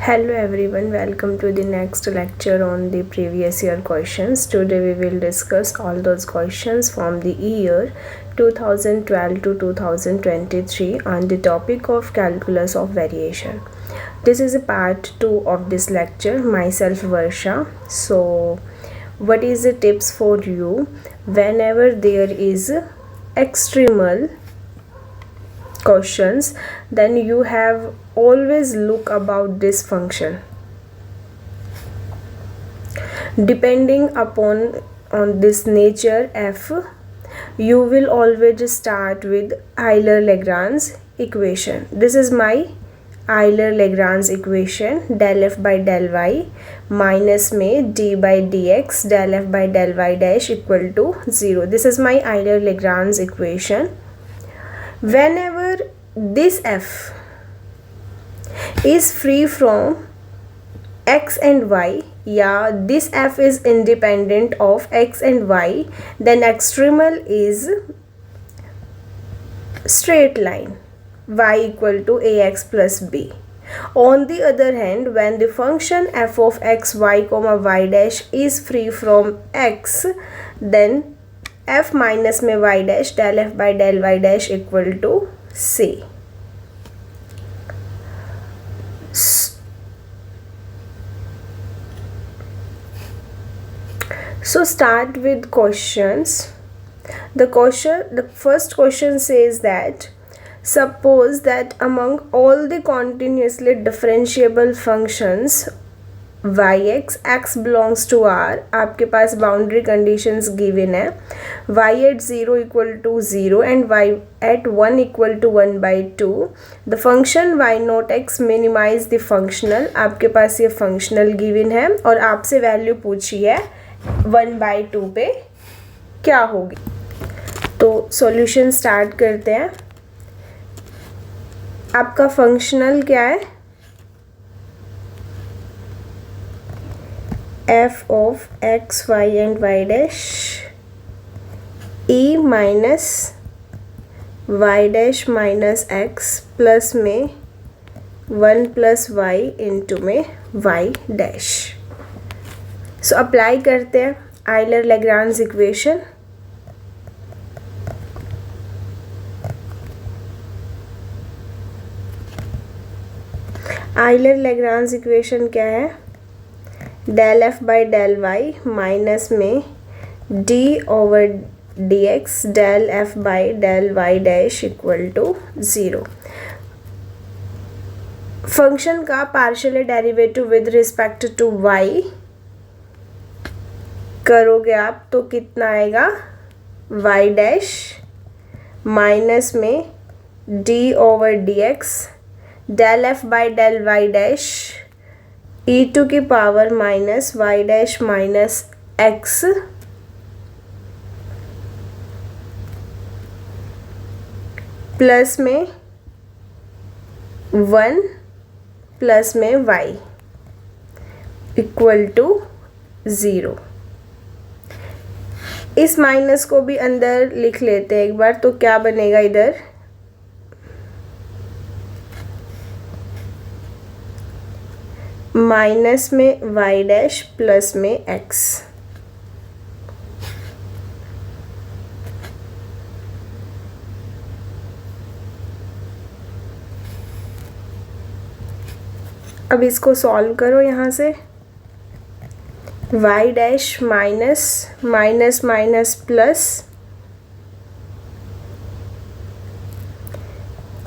Hello everyone, welcome to the next lecture on the previous year questions. Today we will discuss all those questions from the year 2012 to 2023 on the topic of calculus of variation. This is a part 2 of this lecture. Myself Varsha. So what is the tips for you whenever there is extremal questions, then you have always look about this function. Depending upon on this nature f, you will always start with Euler-Lagrange equation. This is my Euler-Lagrange equation, del f by del y minus में d by dx del f by del y dash equal to 0. This is my Euler-Lagrange equation. Whenever this f is free from x and y, yeah, this f is independent of x and y, then extremal is straight line y equal to ax plus b. On the other hand, when the function f of x y comma y dash is free from x, then f minus में y dash del f by del y dash equal to c. So start with questions. The first question says that suppose that among all the continuously differentiable functions yx, x belongs to r, आपके पास boundary conditions given है y at 0 equal to 0 and y at 1 equal to 1 by 2. The function y naught x minimize the functional, आपके पास ये functional given है और आपसे value पूछी है 1 by 2 पे क्या होगी. तो सॉल्यूशन स्टार्ट करते हैं. आपका फंक्शनल क्या है? f of x, y and y dash e minus y dash minus x plus में 1 plus y into में y dash. So अप्लाई करते हैं Euler-Lagrange इक्वेशन. Euler-Lagrange इक्वेशन क्या है? del f by del y minus में d over dx del f by del y dash equal to 0. Function का partial derivative with respect to y करोगे आप तो कितना आएगा? y डैश माइनस में d over dx del f by del y dash e to की power minus y dash minus x plus में 1 plus में y इक्वल टू 0. इस माइनस को भी अंदर लिख लेते हैं एक बार, तो क्या बनेगा इधर? माइनस में y डैश प्लस में x. अब इसको सॉल्व करो. यहाँ से y dash minus minus minus plus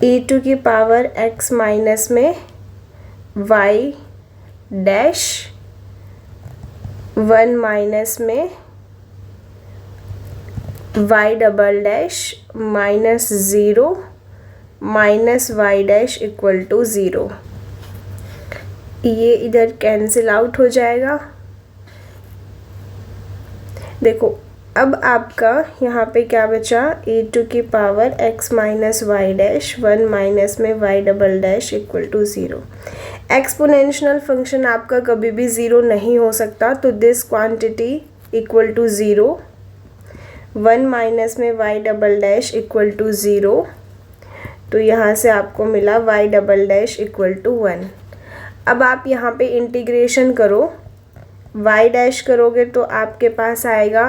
e to की पावर x माइनस में y डैश 1 माइनस में y double dash minus 0 minus y dash equal to 0. ये इधर कैंसिल आउट हो जाएगा. देखो अब आपका यहाँ पे क्या बचा? e टू की power x minus Y dash 1 minus में y double dash equal to 0. Exponential function आपका कभी भी 0 नहीं हो सकता, तो this quantity equal to 0. 1 minus में y double dash equal to 0, तो यहाँ से आपको मिला y double dash equal to 1. अब आप यहाँ पे इंटीग्रेशन करो, y डैश करोगे तो आपके पास आएगा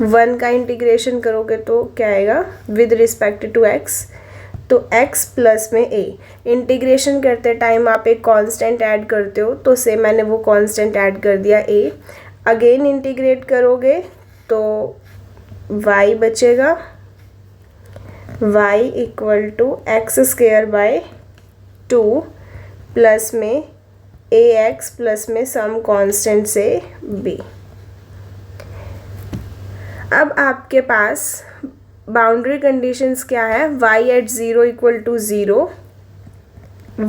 1 का इंटीग्रेशन करोगे तो क्या आएगा विद रिस्पेक्ट टू x, तो x प्लस में a। इंटीग्रेशन करते टाइम आप एक कांस्टेंट ऐड करते हो, तो से मैंने वो कांस्टेंट ऐड कर दिया a। अगेन इंटीग्रेट करोगे तो y बचेगा, y equal to X square by 2 plus में ax प्लस में सम कांस्टेंट से b। अब आपके पास बाउंड्री कंडीशंस क्या है, y at 0 equal to 0,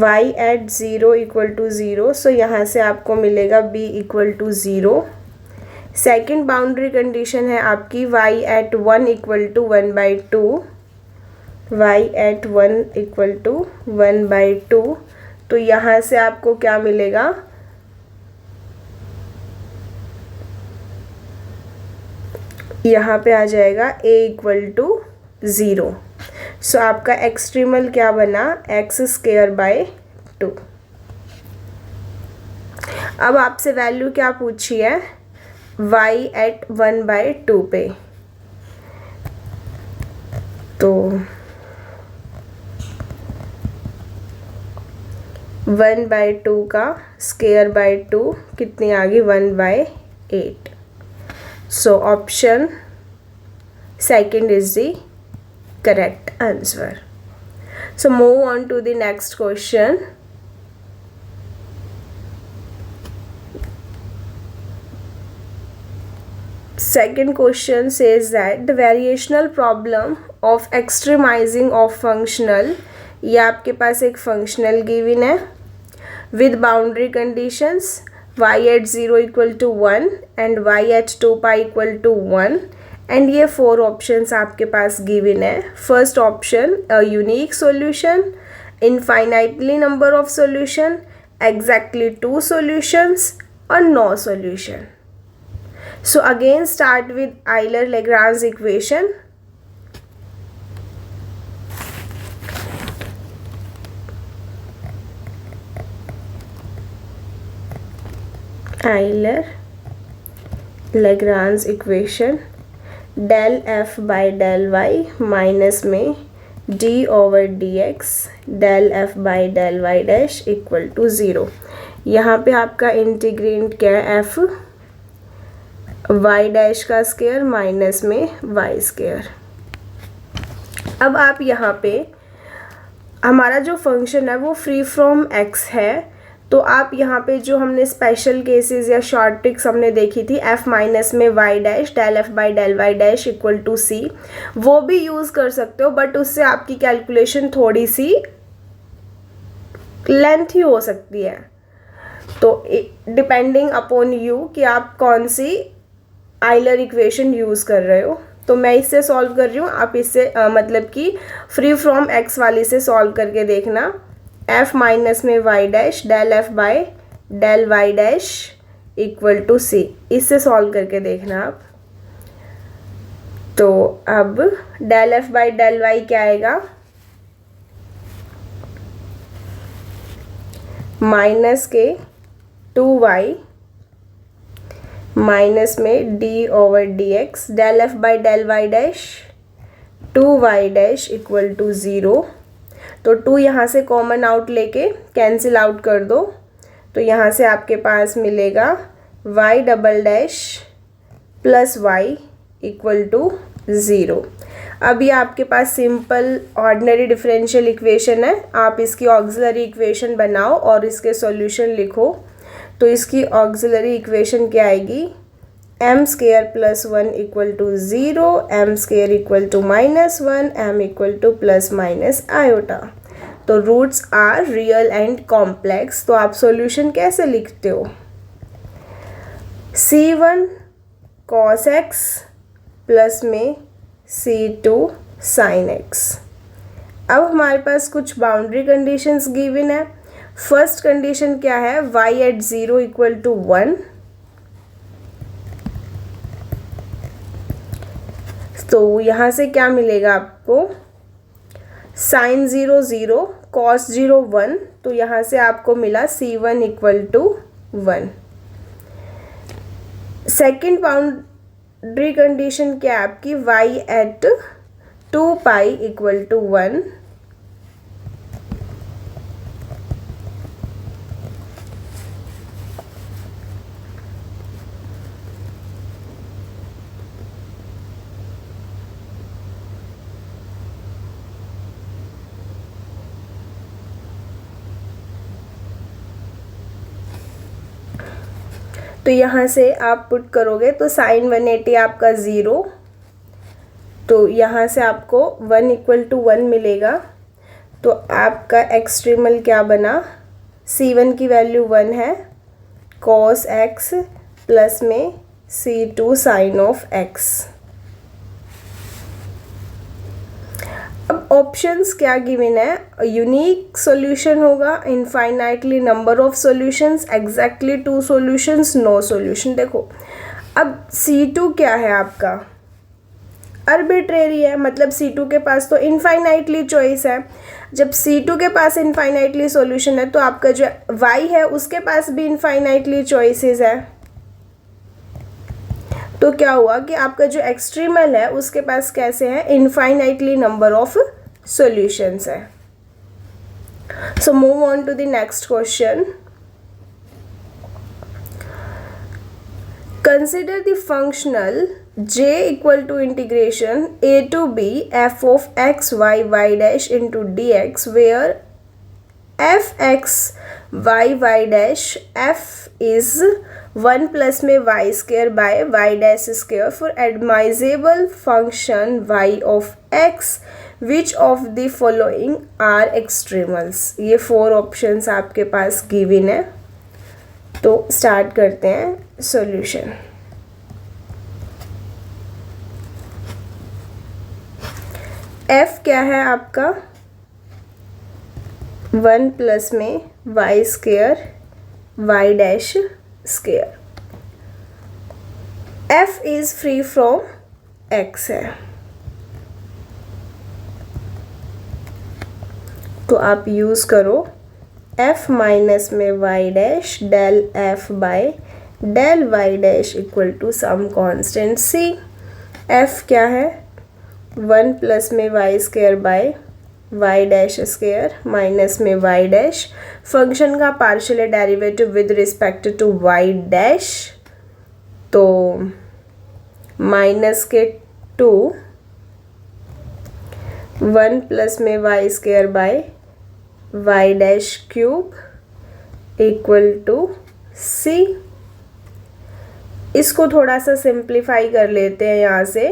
y at 0 equal to 0, so यहाँ से आपको मिलेगा b equal to 0। Second boundary condition है आपकी y at 1 equal to 1/2, y at 1 equal to 1/2, तो यहाँ से आपको क्या मिलेगा, यहाँ पे आ जाएगा a इक्वल टू 0। सो आपका एक्सट्रीमल क्या बना, एक्स स्क्वायर बाय 2। अब आपसे वैल्यू क्या पूछी है, y एट 1/2 पे, तो 1/2 का स्क्वायर बाय 2 कितनी आ गई, 1/8। So option second is the correct answer. So move on to the next question. Second question says that the variational problem of extremizing of functional, ये आपके पास एक फंक्शनल गिवन है with boundary conditions y at 0 equal to 1 and y at 2 pi equal to 1, and ये 4 options आपके पास given है। First option a unique solution, infinitely number of solution, exactly 2 solutions or no solution। So again start with Euler-Lagrange equation. Euler-Lagrange equation, del f by del y minus में d over dx del f by del y dash equal to 0। यहाँ पे आपका integrand क्या है, f y dash का square minus में y square. अब आप यहाँ पे हमारा जो फंक्शन है वो फ्री फ्रॉम x है, तो आप यहाँ पे जो हमने स्पेशल केसेस या शॉर्ट ट्रिक्स हमने देखी थी f माइनस में y dash del f by del y dash equal to c, वो भी यूज़ कर सकते हो, बट उससे आपकी कैलकुलेशन थोड़ी सी लेंथी हो सकती है। तो डिपेंडिंग अपॉन यू कि आप कौन सी आइलर इक्वेशन यूज़ कर रहे हो। तो मैं इससे सॉल्व कर रही हूँ, आप इससे मतलब कि फ्री फ्रॉम x वाली से सॉल्व करके देखना। f माइनस में y dash del f by del y dash equal to c, इससे सॉल्व करके देखना आप। तो अब del f by del y क्या आएगा, माइनस के 2y माइनस में d over dx del f by del y dash 2y dash equal to 0। तो 2 यहाँ से कॉमन आउट लेके कैंसिल आउट कर दो, तो यहाँ से आपके पास मिलेगा y double dash plus y equal to 0। अब ये आपके पास सिंपल ऑर्डिनरी डिफरेंशियल इक्वेशन है, आप इसकी ऑक्सिलरी इक्वेशन बनाओ और इसके सॉल्यूशन लिखो। तो इसकी ऑक्सिलरी इक्वेशन क्या आएगी, m square plus 1 equal to 0, m square equal to -1, m equal to plus minus iota. तो roots are real and complex, तो आप सॉल्यूशन कैसे लिखते हो, c1 cos x प्लस में c2 sin x। अब हमारे पास कुछ बाउंड्री कंडीशंस गिवन है। फर्स्ट कंडीशन क्या है, y एट 0 इक्वल टू 1, तो यहाँ से क्या मिलेगा आपको, साइन 0 0, कॉस 0 1, तो यहाँ से आपको मिला C1 equal to 1। Second boundary condition क्या है आपकी, y at 2 pi equal to 1। तो यहाँ से आप पुट करोगे तो साइन 180 आपका 0, तो यहाँ से आपको 1 इक्वल टू 1 मिलेगा। तो आपका एक्सट्रीमल क्या बना, C1 की वैल्यू 1 है, cos x प्लस में C2 साइन ऑफ x। अब ऑप्शंस क्या गिवन है, यूनिक सॉल्यूशन होगा, infinitely number of solutions, exactly 2 solutions, no solution. देखो अब C2 क्या है आपका, अर्बिट्रेरी है, मतलब C2 के पास तो इनफाइनाइटली चॉइस है। जब C2 के पास इनफाइनाइटली सॉल्यूशन है तो आपका जो y है उसके पास भी इनफाइनाइटली चॉइसेस है। तो क्या हुआ कि आपका जो एक्सट्रीमल है उसके पास कैसे है, इनफाइनाइटली नंबर ऑफ सॉल्यूशंस है। So move on to the next question. Consider the functional j equal to integration a to b f of x y y dash into dx where f x y y dash f is 1 plus में y square by y dash square for admissible function y of x which of the following are extremals. ये 4 options आपके पास given है। तो start करते हैं solution. f क्या है आपका, 1 प्लस में y square y dash square, f is free from x है, तो आप यूज करो f माइनस में y dash del f by del y dash equal to some constant c। f क्या है, 1 प्लस में y square by y dash square minus में y dash, function का partial derivative with respect to y dash, तो minus के 2 1 plus में y square by y dash cube equal to c। इसको थोड़ा सा सिंप्लीफाई कर लेते हैं यहाँ से,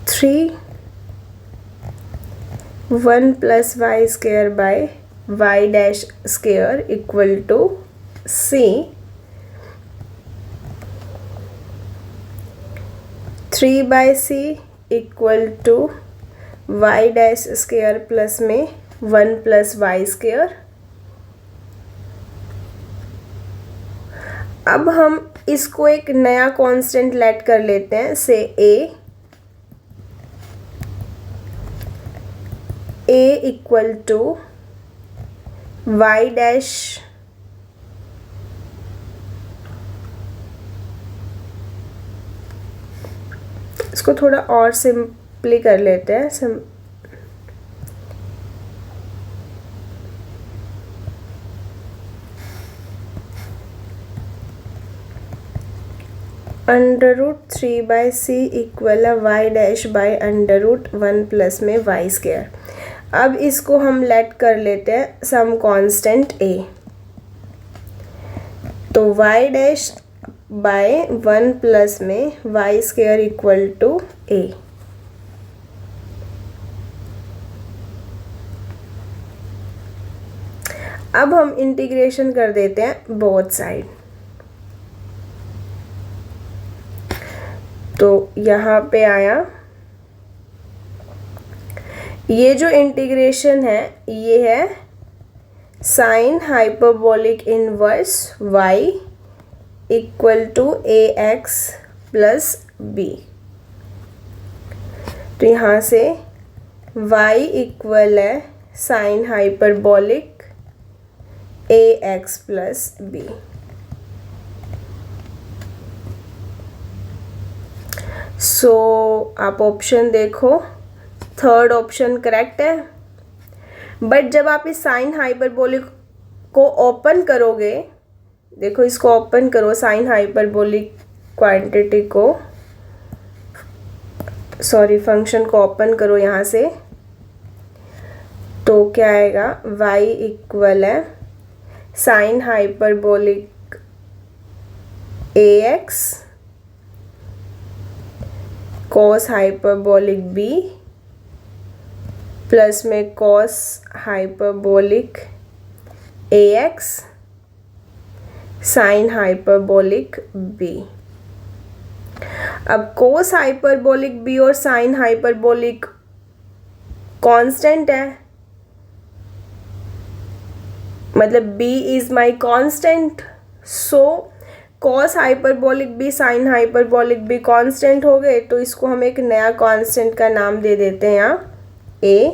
three 1 plus y square by y dash square equal to c, 3 by c equal to y dash square plus में 1 प्लस वाई स्क्वेयर। अब हम इसको एक नया कांस्टेंट लेट कर लेते हैं, से a equal to y dash इसको थोड़ा और सिंपली कर लेते हैं, under root 3 by C equal है y dash by under root 1 plus में वाई स्क्वेयर। अब इसको हम लेट कर लेते हैं सम कांस्टेंट a, तो वाई डैश बाय 1 प्लस में y square equal to a। अब हम इंटीग्रेशन कर देते हैं बोथ साइड, तो यहाँ पे आया, ये जो इंटीग्रेशन है ये है sine hyperbolic inverse y equal to ax plus b। तो यहाँ से y इक्वल है sine hyperbolic ax plus b। So आप ऑप्शन देखो, थर्ड ऑप्शन करेक्ट है। बट जब आप इस साइन हाइपरबोलिक को ओपन करोगे, देखो इसको ओपन करो, साइन हाइपरबोलिक क्वांटिटी को, सॉरी फंक्शन को ओपन करो यहाँ से, तो क्या आएगा, y इक्वल है sine hyperbolic ax cos hyperbolic b plus में cos hyperbolic ax sine hyperbolic b। अब कोस हाइपरबोलिक b और साइन हाइपरबोलिक कांस्टेंट है, मतलब b is my constant, so cos hyperbolic b sine hyperbolic b constant हो गए, तो इसको हम एक नया कांस्टेंट का नाम दे देते हैं यहाँ a।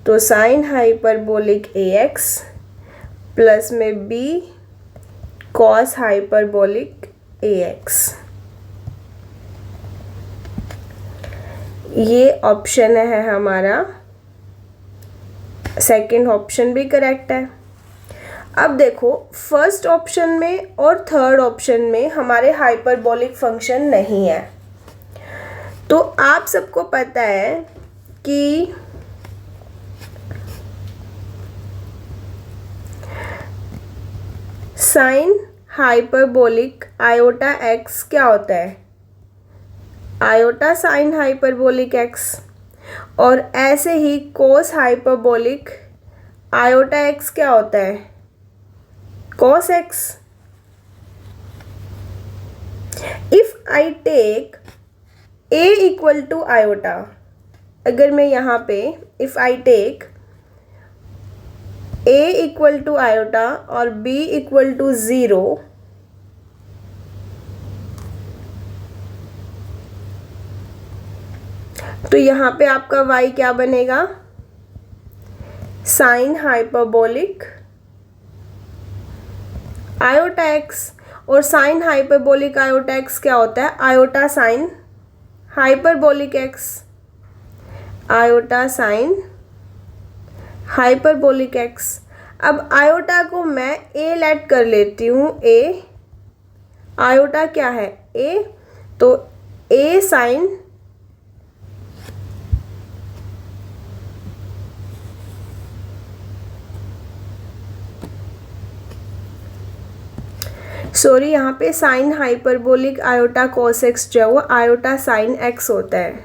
तो साइन हाइपरबोलिक ax प्लस में b कॉस हाइपरबोलिक ax। ये ऑप्शन है हमारा, सेकंड ऑप्शन भी करेक्ट है। अब देखो फर्स्ट ऑप्शन में और थर्ड ऑप्शन में हमारे हाइपरबोलिक फंक्शन नहीं है। तो आप सबको पता है कि साइन हाइपरबोलिक आयोटा एक्स क्या होता है, आयोटा साइन हाइपरबोलिक एक्स, और ऐसे ही कोस हाइपरबोलिक आयोटा एक्स क्या होता है, cos x। If I take a equal to iota, अगर मैं यहाँ पे if I take a equal to iota और b इक्वल टू 0, तो यहाँ पे आपका y क्या बनेगा, साइन हाइपरबोलिक आयोटा एक्स, और साइन हाइपरबोलिक आयोटा एक्स क्या होता है, iota sine hyperbolic x, iota sine hyperbolic x. अब आयोटा को मैं a लेट कर लेती हूँ, a आयोटा क्या है a, तो a साइन सॉरी यहाँ पे sign hyperbolic iota cos x जो है वो आयोटा साइन एक्स होता है,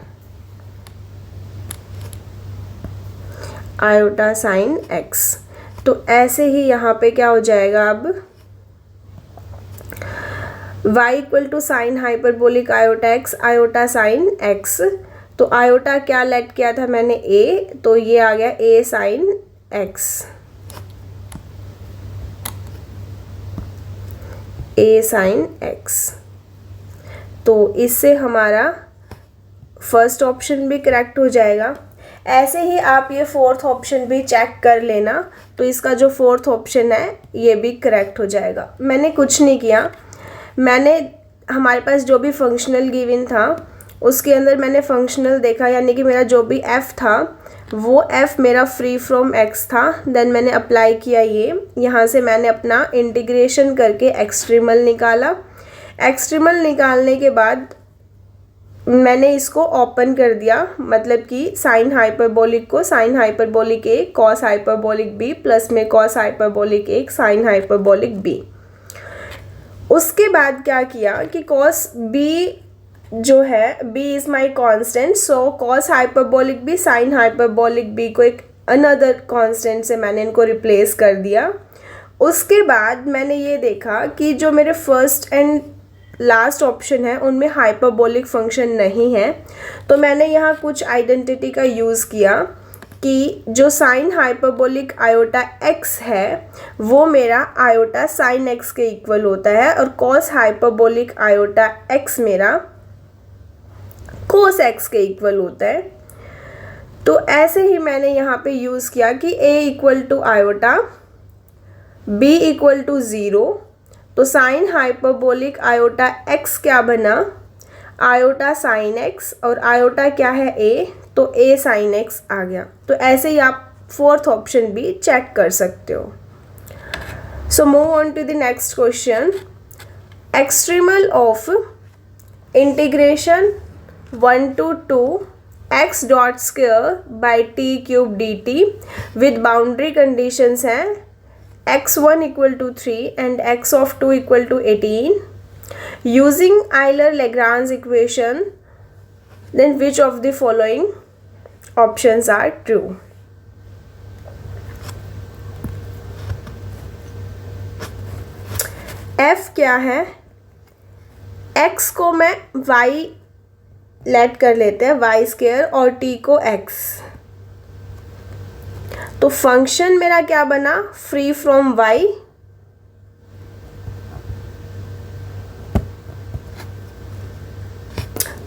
आयोटा साइन एक्स। तो ऐसे ही यहाँ पे क्या हो जाएगा, अब y equal to sine hyperbolic iota x iota sine x. तो आयोटा क्या लेट किया था मैंने a, तो ये आ गया a sine x, a sine x. तो इससे हमारा फर्स्ट ऑप्शन भी करेक्ट हो जाएगा। ऐसे ही आप ये फोर्थ ऑप्शन भी चेक कर लेना, तो इसका जो फोर्थ ऑप्शन है ये भी करेक्ट हो जाएगा। मैंने कुछ नहीं किया, मैंने हमारे पास जो भी फंक्शनल गिवन था उसके अंदर मैंने फंक्शनल देखा, यानी कि मेरा जो भी f था वो f मेरा फ्री फ्रॉम x था। देन मैंने अप्लाई किया ये, यहाँ से मैंने अपना इंटीग्रेशन करके एक्सट्रीमल निकाला। एक्सट्रीमल निकालने के बाद मैंने इसको ओपन कर दिया, मतलब कि साइन हाइपरबोलिक को sine hyperbolic a cos hyperbolic b plus में cos hyperbolic a sine hyperbolic b। उसके बाद क्या किया कि कॉस b जो है b is my constant, so cos hyperbolic b sine hyperbolic b को एक अनदर कांस्टेंट से मैंने इनको रिप्लेस कर दिया। उसके बाद मैंने ये देखा कि जो मेरे फर्स्ट एंड लास्ट ऑप्शन है उनमें हाइपरबोलिक फंक्शन नहीं है, तो मैंने यहाँ कुछ आइडेंटिटी का यूज़ किया कि जो साइन हाइपरबोलिक आयोटा x है वो मेरा आयोटा साइन x के इक्वल होता है और कॉस हाइपरबोलिक आयोटा x मेरा कोस x के इक्वल होता है। तो ऐसे ही मैंने यहाँ पे यूज़ किया कि a equal to iota, b equal to 0, तो साइन हाइपरबोलिक आयोटा x क्या बना, आयोटा साइन x, और आयोटा क्या है a, तो a साइन x आ गया। तो ऐसे ही आप फोर्थ ऑप्शन भी चेक कर सकते हो। So move on to the next question. Extremal of integration 1 to 2 x dot square by t cube d t with boundary conditions हैं x1 equal to 3 and x of 2 equal to 18 using Euler-Lagrange equation, then which of the following options are true? f क्या है, x को मैं y late कर लेते हैं y square और t को x, तो फंक्शन मेरा क्या बना, फ्री फ्रॉम y,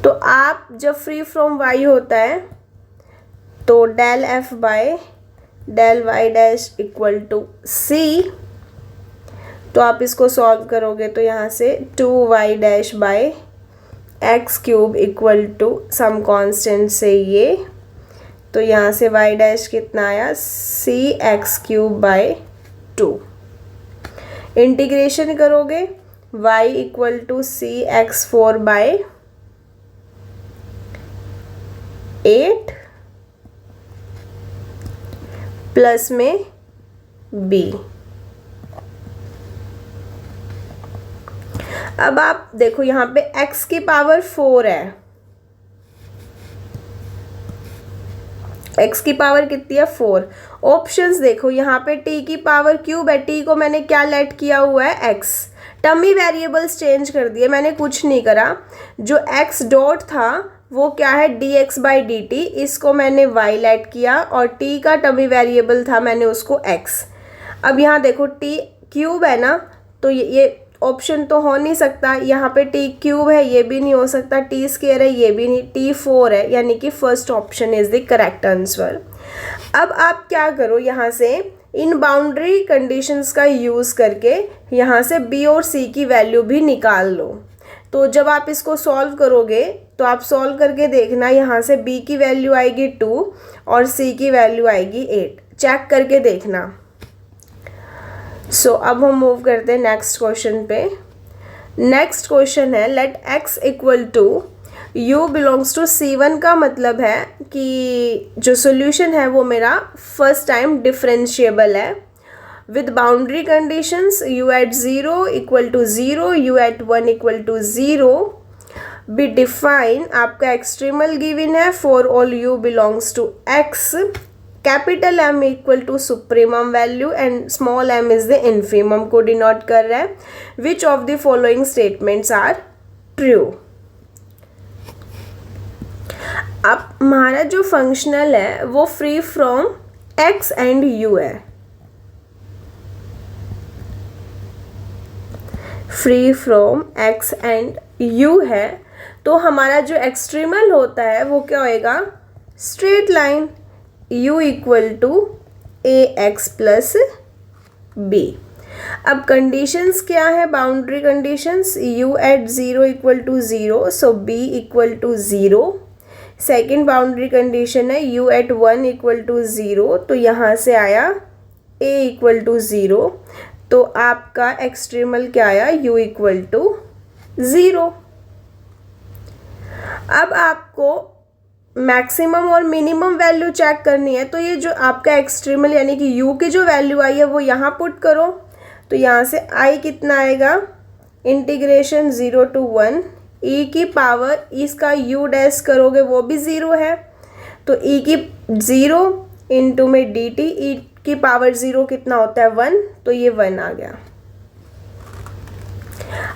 तो आप जब फ्री फ्रॉम y होता है तो del f by del y dash equal to c, तो आप इसको सॉल्व करोगे तो यहाँ से 2y dash by x cube equal to some constant से ये, तो यहाँ से y डैश कितना आया, c x cube by 2, integration करोगे y equal to c x 4 by 8 plus में b। अब आप देखो यहाँ पे x की पावर 4 है, x की पावर कितनी है, 4। ऑप्शंस देखो यहाँ पे t की पावर क्यूब है, t को मैंने क्या लेट किया हुआ है, x। टमी वेरिएबल्स चेंज कर दिए, मैंने कुछ नहीं करा। जो x डॉट था वो क्या है, dx बाई डी टी, इसको मैंने y लेट किया और t का टमी वेरिएबल था, मैंने उसको x। अब यहाँ देखो t क्यूब है ना, तो ये ऑप्शन तो हो नहीं सकता, यहाँ पे t क्यूब है, ये भी नहीं हो सकता, t स्क्वायर है, ये भी नहीं, t 4 है, यानी कि first option is the correct answer. अब आप क्या करो, यहाँ से इन बाउंड्री कंडीशंस का यूज़ करके यहाँ से b और c की वैल्यू भी निकाल लो। तो जब आप इसको सॉल्व करोगे तो आप सॉल्व करके देखना, यहाँ से b की वैल्यू आएगी 2 और c की वैल्यू आएगी 8, चेक करके देखना। अब हम मूव करते हैं नेक्स्ट क्वेश्चन पे। नेक्स्ट क्वेश्चन है let x equal to u belongs to c1 का मतलब है कि जो सोल्यूशन है वो मेरा फर्स्ट टाइम डिफरेंशिएबल है with boundary conditions u at 0 equal to 0, u at 1 equal to 0 be define. आपका एक्सट्रीमल गिवन है for all u belongs to x, capital M equal to supremum value and small m is the infimum को denote कर रहा है। Which of the following statements are true. अब हमारा जो functional है वो free from x and u है, free from x and u है, तो हमारा जो एक्सट्रीमल होता है वो क्या होएगा, straight line u equal to a x plus b. अब कंडीशंस क्या है, boundary conditions u at 0 equal to 0, so b equal to 0। Second boundary condition है u एट 1 इक्वल टू 0, तो यहाँ से आया a इक्वल टू 0, तो आपका एक्सट्रीमल क्या आया, u इक्वल टू 0। अब आपको मैक्सिमम और मिनिमम वैल्यू चेक करनी है, तो ये जो आपका एक्सट्रीमल यानी कि u की जो वैल्यू आई है वो यहाँ पुट करो, तो यहाँ से i कितना आएगा, इंटीग्रेशन 0 to 1 e की पावर, इसका u डैश करोगे वो भी 0 है, तो e की 0 इंटू में dt, e की पावर 0 कितना होता है 1, तो ये 1 आ गया।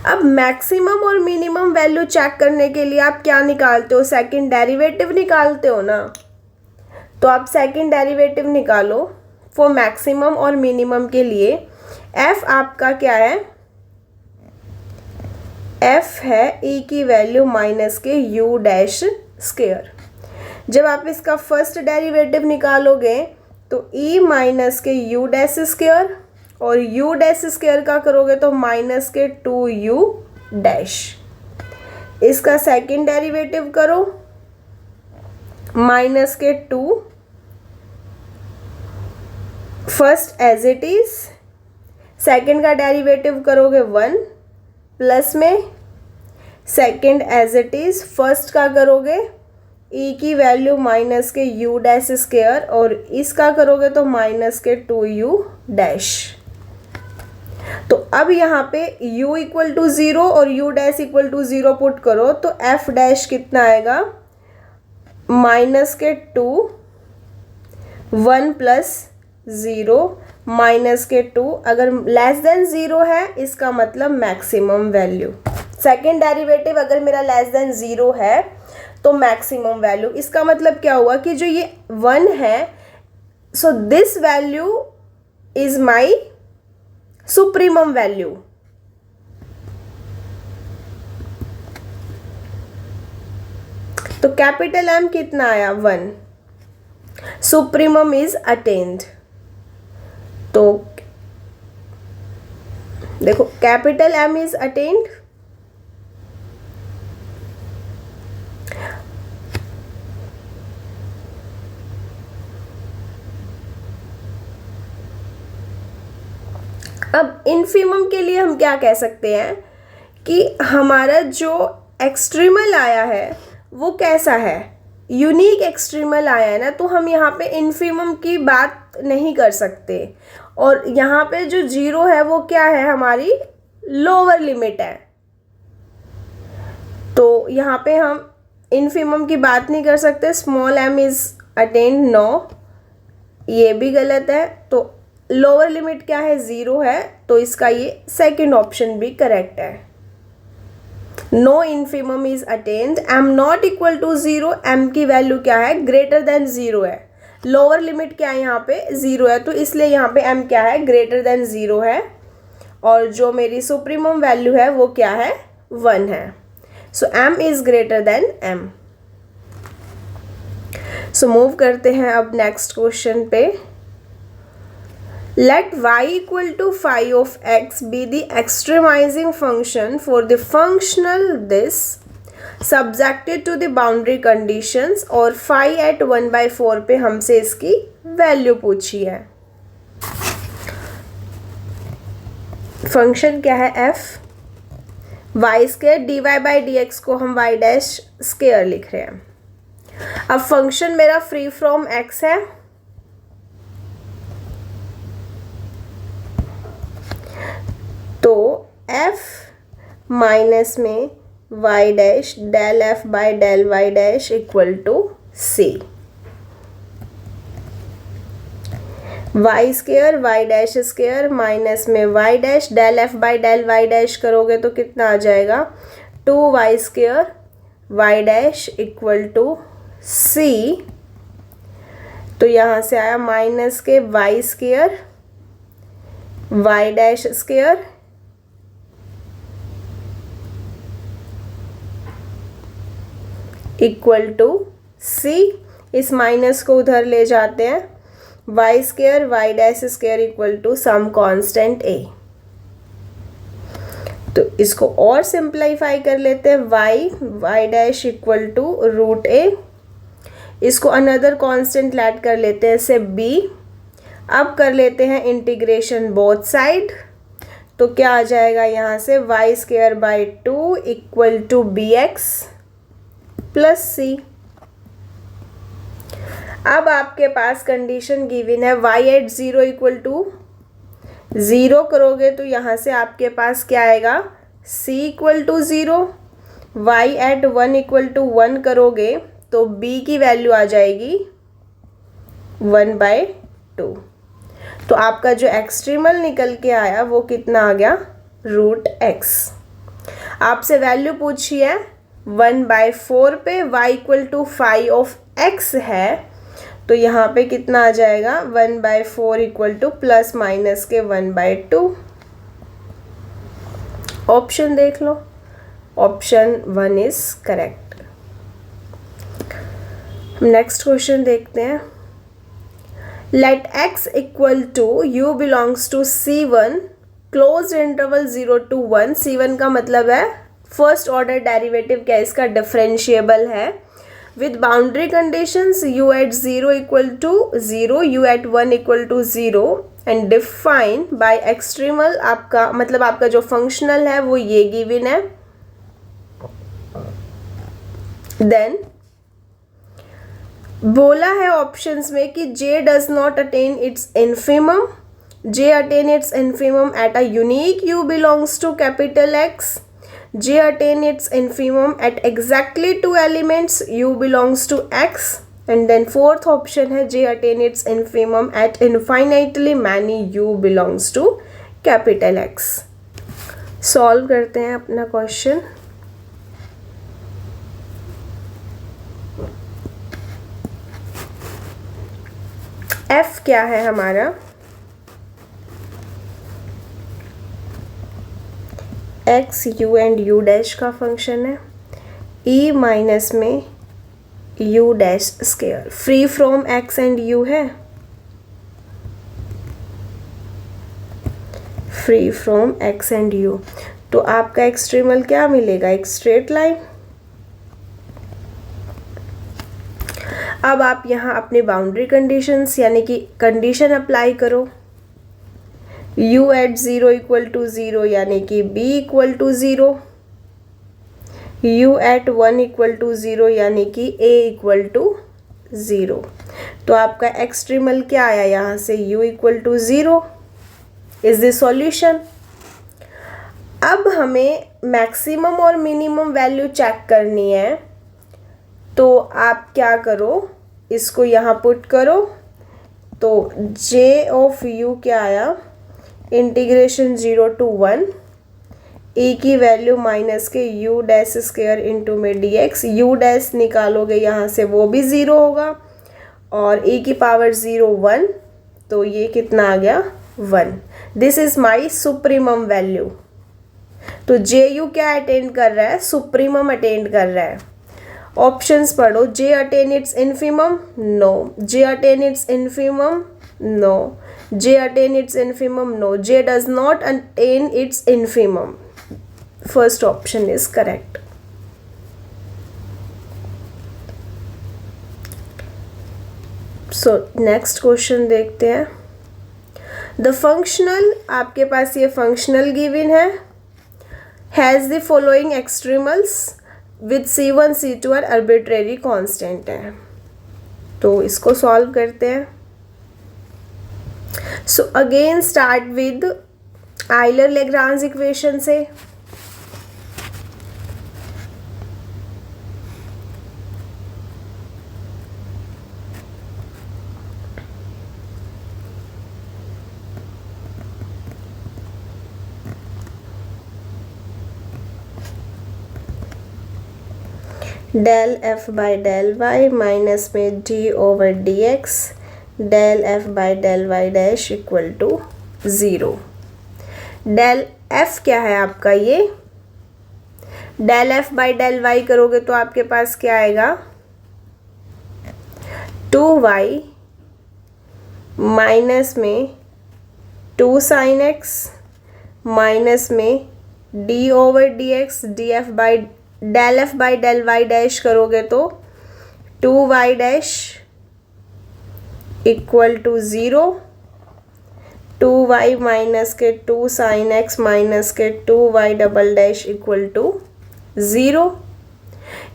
अब मैक्सिमम और मिनिमम वैल्यू चेक करने के लिए आप क्या निकालते हो, सेकंड डेरिवेटिव निकालते हो ना, तो आप सेकंड डेरिवेटिव निकालो फॉर मैक्सिमम और मिनिमम के लिए। f आपका क्या है, f है e की वैल्यू माइनस के u डैश स्क्वायर। जब आप इसका फर्स्ट डेरिवेटिव निकालोगे तो e माइनस के u डैश स्क्वायर और u डैश स्क्वायर का करोगे तो माइनस के 2u डैश। इसका सेकंड डेरिवेटिव करो माइनस के 2, first as it is, second का डेरिवेटिव करोगे 1 प्लस में second as it is, first का करोगे e की वैल्यू माइनस के u डैश स्क्वायर और इसका करोगे तो माइनस के 2u डैश। तो अब यहाँ पे u इक्वल टू 0 और u dash equal to 0 put करो तो f डैश कितना आएगा, माइनस के 2, 1 प्लस 0 माइनस के 2। अगर लेस देन 0 है इसका मतलब मैक्सिमम वैल्यू। सेकेंड डेरिवेटिव अगर मेरा लेस देन 0 है तो मैक्सिमम वैल्यू। इसका मतलब क्या हुआ कि जो ये 1 है, so this value is my supremum value. तो कैपिटल M कितना आया, 1, सुप्रीमम इज अटेन्ड। तो देखो कैपिटल M इज अटेन्ड, अब इन्फीमम के लिए हम क्या कह सकते हैं कि हमारा जो एक्सट्रीमल आया है वो कैसा है, यूनिक एक्सट्रीमल आया है ना, तो हम यहाँ पे इन्फीमम की बात नहीं कर सकते। और यहाँ पे जो 0 है वो क्या है, हमारी लोअर लिमिट है। तो यहाँ पे हम इन्फीमम की बात नहीं कर सकते। Small m is attained, no, ये भी गलत है। तो लोअर लिमिट क्या है, 0 है, तो इसका ये सेकंड ऑप्शन भी करेक्ट है। No infimum is attained, m not equal to 0, m की वैल्यू क्या है, ग्रेटर देन 0 है। लोअर लिमिट क्या है, यहाँ पे 0 है, तो इसलिए यहाँ पे m क्या है, ग्रेटर देन 0 है। और जो मेरी सुप्रीमम वैल्यू है वो क्या है, 1 है। सो m is greater than m। So move करते हैं अब नेक्स्ट क्वेश्चन पे। Let y equal to phi of x be the extremizing function for the functional this subjected to the boundary conditions, और phi at 1/4 पे हमसे इसकी value पूछी है। फंक्शन क्या है, f, y स्क्वायर dy/dx को हम y डैश स्क्वायर लिख रहे हैं। अब फंक्शन मेरा फ्री फ्रॉम x है, तो f माइनस में y dash del f by del y dash equal to c। y square y dash square minus में y dash del f by del y dash करोगे तो कितना आ जाएगा, 2y square y dash equal to c। तो यहाँ से आया माइनस के y square y dash square equal to c। इस माइनस को उधर ले जाते हैं, y square y dash square equal to some constant a। तो इसको और सिंप्लीफाई कर लेते हैं, y dash equal to root a। इसको अनदर कांस्टेंट ऐड कर लेते हैं, इसे b। अब कर लेते हैं इंटीग्रेशन बोथ साइड, तो क्या आ जाएगा यहाँ से, y square by 2 equal to bx plus c। अब आपके पास कंडीशन गिवन है y एट 0 इक्वल टू 0 करोगे तो यहाँ से आपके पास क्या आएगा, c equal to 0। y at 1 equal to 1 करोगे तो b की वैल्यू आ जाएगी 1/2। तो आपका जो एक्सट्रीमल निकल के आया वो कितना आ गया, √x। आपसे वैल्यू पूछी है 1/4 पे y equal to phi of x है, तो यहाँ पे कितना आ जाएगा 1/4 इक्वल टू प्लस माइनस के 1/2। ऑप्शन देख लो, option 1 is correct. Next question देखते हैं। Let x equal to u belongs to C1 closed interval 0 to 1। C1 का मतलब है फर्स्ट ऑर्डर डेरिवेटिव क्या इसका डिफरेंशिएबल है with boundary conditions u at 0 equal to 0, u at 1 equal to 0 and define by extremal. आपका मतलब आपका जो फंक्शनल है वो ये गिवन है। देन बोला है ऑप्शंस में कि J does not attain its infimum, J attain its infimum at a unique U belongs to capital X, J attain its infimum at exactly 2 elements U belongs to X, and then fourth option है J attain its infimum at infinitely many U belongs to capital X। Solve करते हैं अपना question. F क्या है हमारा, x u and u dash का function है, e minus में u dash square, free from x and u है, free from x and u। तो आपका एक्सट्रीमल क्या मिलेगा, एक स्ट्रेट लाइन। अब आप यहाँ अपने बाउंड्री कंडीशंस यानी कि कंडीशन अप्लाई करो। u एट 0 इक्वल टू 0 यानी कि b equal to 0, u at 1 equal to 0 यानी कि a इक्वल टू 0। तो आपका एक्सट्रीमल क्या आया यहाँ से, u equal to 0 is the solution. अब हमें मैक्सिमम और मिनिमम वैल्यू चेक करनी है, तो आप क्या करो, इसको यहाँ पुट करो। तो j ऑफ u क्या आया, इंटीग्रेशन 0 to 1 e की वैल्यू माइनस के u डैश स्क्वायर इंटू में dx, u डैश निकालोगे यहाँ से वो भी 0 होगा, और e की पावर 0 1, तो ये कितना आ गया 1। This is my supremum value. तो जे यू क्या अटेंड कर रहा है, सुप्रीमम अटेंड कर रहा है। ऑप्शंस पढ़ो, J attain its infimum, no, J attain its infimum, no, J attain its infimum, no, J does not attain its infimum. First option is correct. So next question देखते हैं। The functional, आपके पास ये functional given है, has the following extremals with C1 C2 और arbitrary constant है। तो इसको सॉल्व करते हैं। So again start with Euler Lagrange equation से। Del f by del y minus में d over d x del f by del y dash equal to 0। Del f क्या है आपका, ये del f by del y करोगे तो आपके पास क्या आएगा, 2y माइनस में 2 sin x माइनस में d over d x, d f by del f by del y dash करोगे तो 2y dash equal to 0, 2y minus के 2 sin x माइनस के 2y double dash equal to 0।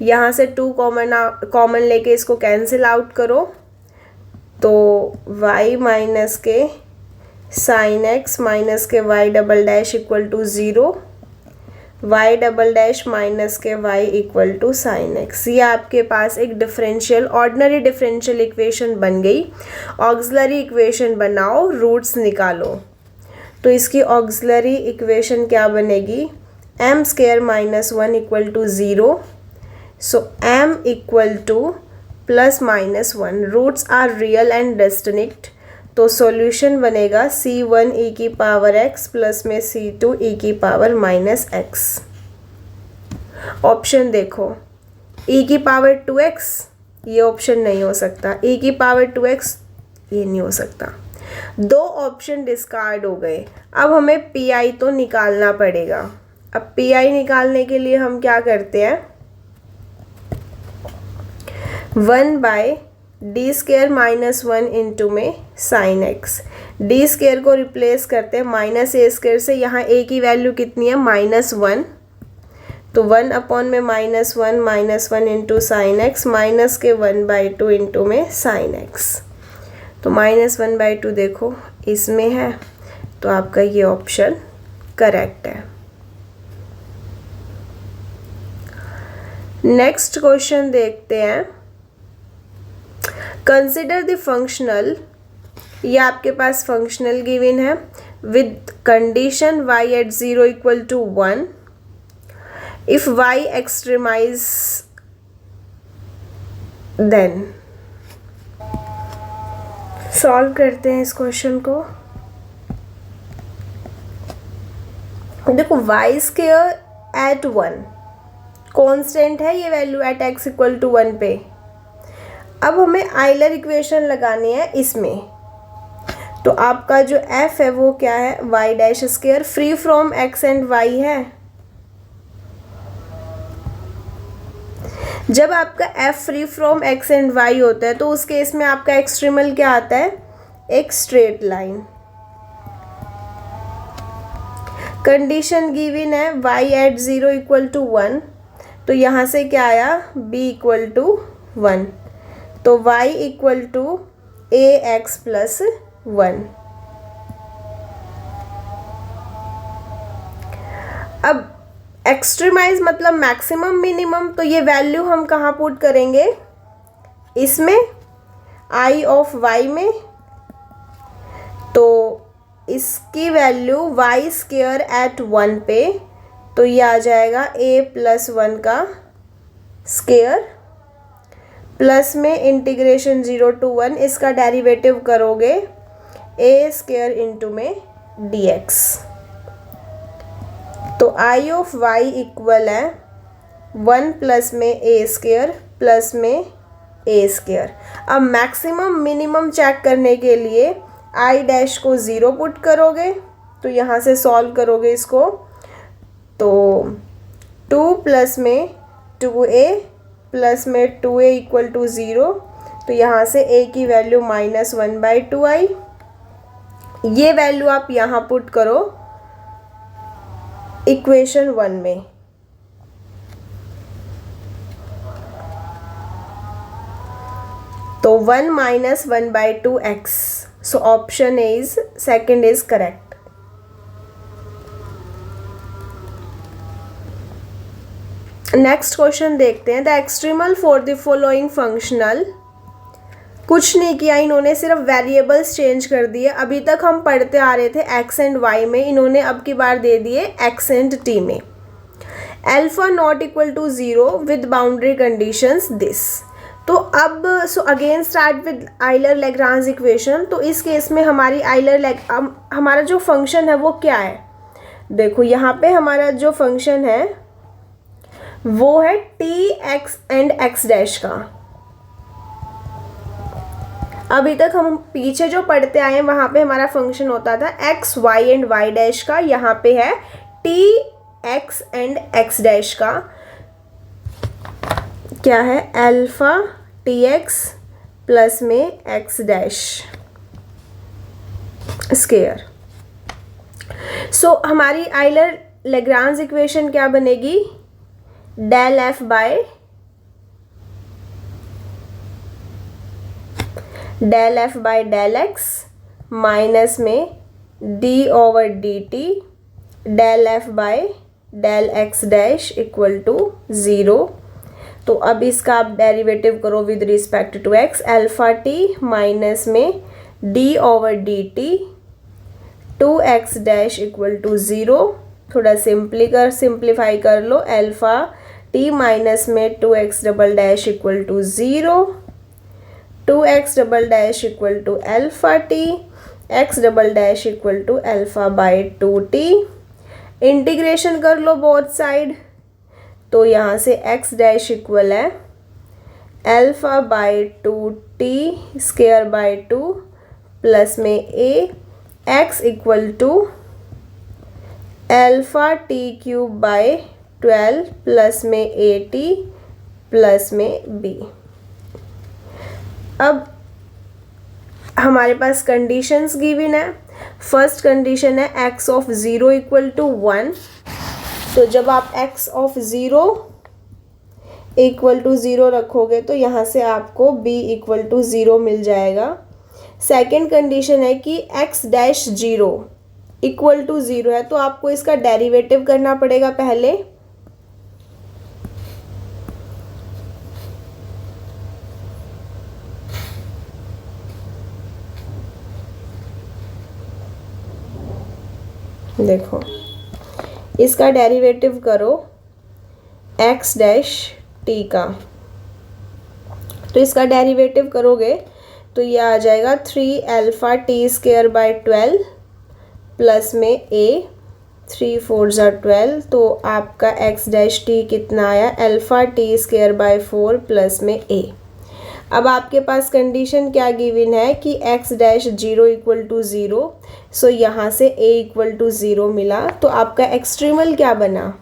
यहाँ से 2 common लेके इसको cancel out करो, तो y माइनस के sin x माइनस के y double dash equal to 0, y double dash minus के y equal to sine x। ये आपके पास एक डिफरेंशियल, ऑर्डिनरी डिफरेंशियल इक्वेशन बन गई। ऑक्सिलरी इक्वेशन बनाओ, रूट्स निकालो। तो इसकी ऑक्सिलरी इक्वेशन क्या बनेगी, m square minus 1 equal to 0। So m equal to plus minus one, roots are real and distinct, तो सॉल्यूशन बनेगा c1 e की पावर x प्लस में c2 e की पावर माइनस x। ऑप्शन देखो, e की power 2x, ये option नहीं हो सकता, e की पावर 2x ये नहीं हो सकता। दो ऑप्शन डिस्कार्ड हो गए। अब हमें पी तो निकालना पड़ेगा। अब पी निकालने के लिए हम क्या करते हैं, 1 by d square minus one into में साइन एक्स, डी स्केयर को रिप्लेस करते हैं माइनस ए स्केयर से। यहाँ ए की वैल्यू कितनी है, -1, तो 1 अपॉन में -1 इंटू साइन एक्स, माइनस के 1/2 इंटू में साइन एक्स, तो -1/2 देखो इसमें है, तो आपका ये ऑप्शन करेक्ट है। नेक्स्ट क्वेश्चन देखते हैं, कंसिडर द फंक्शनल, ये आपके पास फंक्शनल गिवन है with condition y at 0 = 1 if y extremize then. Solve करते हैं इस क्वेश्चन को। देखो y स्क्वायर एट 1 कांस्टेंट है, ये वैल्यू एट x = 1 पे। अब हमें आइलर इक्वेशन लगानी है इसमें, तो आपका जो f है वो क्या है, y' free from x and y है। जब आपका f free from x and y होता है तो उस केस में आपका एक्सट्रीमल क्या आता है, एक स्ट्रेट लाइन। कंडीशन गिवन है y एट 0 = 1, तो यहाँ से क्या आया, b = 1, तो y = ax + 1। अब एक्सट्रीमाइज मतलब मैक्सिमम मिनिमम, तो ये वैल्यू हम कहाँ पुट करेंगे, इसमें i ऑफ y में, तो इसकी वैल्यू y स्क्वायर एट 1 पे, तो ये आ जाएगा a + 1 का स्क्वायर प्लस में इंटीग्रेशन 0 to 1, इसका डेरिवेटिव करोगे a स्क्वायर इंटू में dx, तो i ऑफ y इक्वल है 1 प्लस में a स्क्वायर प्लस में a स्क्वायर। अब मैक्सिमम मिनिमम चेक करने के लिए i' को 0 पुट करोगे, तो यहाँ से सॉल्व करोगे इसको, तो 2 प्लस में 2a प्लस में 2a = 0, तो यहाँ से a की वैल्यू -1/2 आई। ये वैल्यू आप यहाँ पुट करो इक्वेशन 1 में, तो 1 - 1/2x, so option is second is correct। Next question देखते हैं, the extremal for the following functional, कुछ नहीं किया इन्होंने, सिर्फ वेरिएबल्स चेंज कर दिए। अभी तक हम पढ़ते आ रहे थे x एंड y में, इन्होंने अब की बार दे दिए x एंड t में। Alpha not equal to 0 with boundary conditions this, तो अब so again start with Euler Lagrange equation. तो इस केस में हमारी हमारा जो फंक्शन है वो क्या है, देखो यहाँ पे हमारा जो फंक्शन है वो है t x and x dash का। अभी तक हम पीछे जो पढ़ते आए हैं वहाँ पे हमारा फंक्शन होता था x y and y dash का, यहाँ पे है t x and x dash का। क्या है, अल्फा टी एक्स प्लस में एक्स डैश स्क्वायर। सो हमारी आइलर लैग्रांज इक्वेशन क्या बनेगी, del f by del x minus में d over d t del f by del x dash equal to 0। तो अब इसका आप डेरिवेटिव करो with respect to x, alpha t minus में d over d t 2x dash equal to 0। थोड़ा simplify कर लो, alpha t minus में 2x double dash equal to 0 2x double dash equal to alpha t, x double dash equal to alpha by 2t। Integration कर लो both side, तो यहाँ से x dash equal है alpha by 2t square by 2 plus में a, x equal to alpha t cube by 12 plus में a t plus में b। अब हमारे पास कंडीशंस गिवन है। फर्स्ट कंडीशन है x ऑफ 0 इक्वल टू 1, तो जब आप x ऑफ 0 इक्वल टू 0 रखोगे तो यहाँ से आपको b इक्वल टू 0 मिल जाएगा। सेकेंड कंडीशन है कि x डैश 0 इक्वल टू 0 है, तो आपको इसका डेरिवेटिव करना पड़ेगा पहले। देखो, इसका डेरिवेटिव करो x डैश टी का, तो इसका डेरिवेटिव करोगे तो ये आ जाएगा 3 alpha T square by 12 plus में a, 3 4 ज़ा 12, तो आपका x डैश टी कितना आया alpha T square by 4 plus में a। अब आपके पास कंडीशन क्या गिवन है कि x dash 0 equal to 0, so यहाँ से a इक्वल टू 0 मिला, तो आपका एक्सट्रीमल क्या बना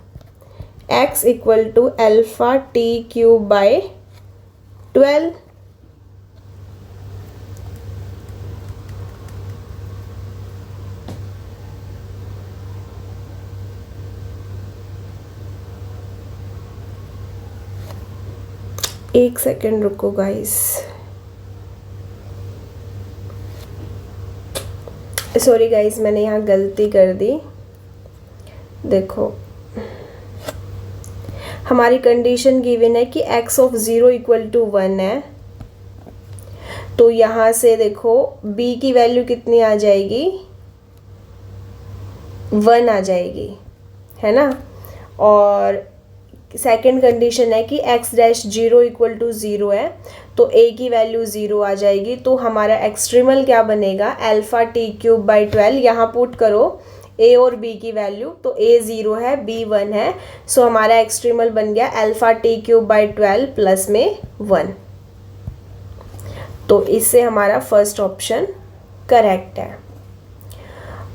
x equal to alpha t cube by 12। एक सेकेंड रुको गाइस, सॉरी गाइस, मैंने यहाँ गलती कर दी। देखो, हमारी कंडीशन गिवन है कि x ऑफ 0 इक्वल टू 1 है, तो यहाँ से देखो b की वैल्यू कितनी आ जाएगी 1 आ जाएगी, है ना। और सेकेंड कंडीशन है कि x डैश 0 इक्वल टू 0 है, तो a की वैल्यू 0 आ जाएगी, तो हमारा एक्सट्रीमल क्या बनेगा अल्फ़ा टी क्यूब बाई 12। यहाँ पुट करो a और b की वैल्यू, तो a 0 है b 1 है, सो हमारा एक्सट्रीमल बन गया alpha t cube by 12 plus में 1। तो इससे हमारा फर्स्ट ऑप्शन करेक्ट है।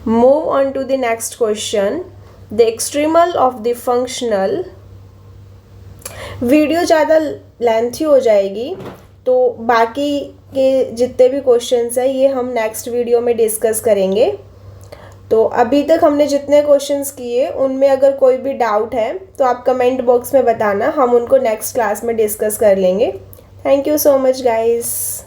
Move on to the next question. The extremal of the functional, video ज़्यादा लेंथी हो जाएगी, तो बाकी के जितने भी क्वेश्चंस हैं ये हम नेक्स्ट वीडियो में डिस्कस करेंगे। तो अभी तक हमने जितने क्वेश्चंस किए उनमें अगर कोई भी डाउट है तो आप कमेंट बॉक्स में बताना, हम उनको नेक्स्ट क्लास में डिस्कस कर लेंगे। Thank you so much guys.